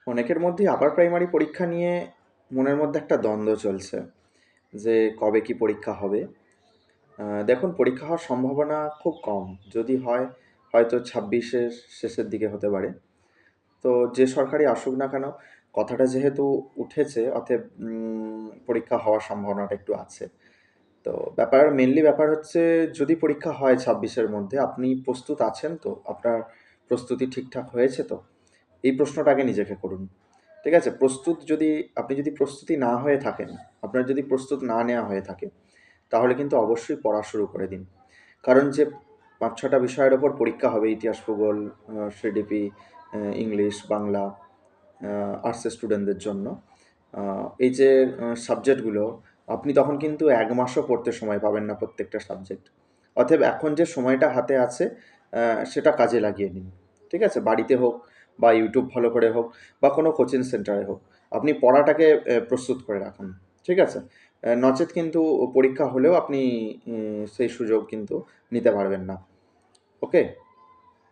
অনেকের মধ্যেই upper primary পরীক্ষা নিয়ে মনের মধ্যে একটা দ্বন্দ্ব চলছে যে কবে কি পরীক্ষা হবে। দেখুন, পরীক্ষা হওয়ার সম্ভাবনা খুব কম। যদি হয়, হয়তো 26-এর শেষের দিকে হতে পারে। তো যে সরকারই আসুক না কেন, কথাটা যেহেতু উঠেছে, অতএব পরীক্ষা হওয়ার সম্ভাবনাটা একটু আছে। তো মেনলি ব্যাপার হচ্ছে, যদি পরীক্ষা হয় 26-এর মধ্যে, আপনি প্রস্তুত আছেন তো? আপনার প্রস্তুতি ঠিকঠাক হয়েছে তো? এই প্রশ্নটা আগে নিজেকে করুন। ঠিক আছে? আপনি যদি প্রস্তুতি না হয়ে থাকেন, আপনার যদি প্রস্তুত না নেওয়া হয়ে থাকে, তাহলে কিন্তু অবশ্যই পড়া শুরু করে দিন। কারণ যে ৫-৬টা বিষয়ের ওপর পরীক্ষা হবে, ইতিহাস, ভূগোল, সিডিপি, ইংলিশ, বাংলা, আর্টসের স্টুডেন্টদের জন্য, এই যে সাবজেক্টগুলো, আপনি তখন কিন্তু ১ মাসও পড়তে সময় পাবেন না প্রত্যেকটা সাবজেক্ট। অতএব এখন যে সময়টা হাতে আছে, সেটা কাজে লাগিয়ে নিন। ঠিক আছে? বাড়িতে হোক বা ইউটিউব ফলো করে হোক বা কোনো কোচিং সেন্টারে হোক, আপনি পড়াটাকে প্রস্তুত করে রাখুন। ঠিক আছে? নচেৎ কিন্তু পরীক্ষা হলেও আপনি সেই সুযোগ কিন্তু নিতে পারবেন না। ওকে?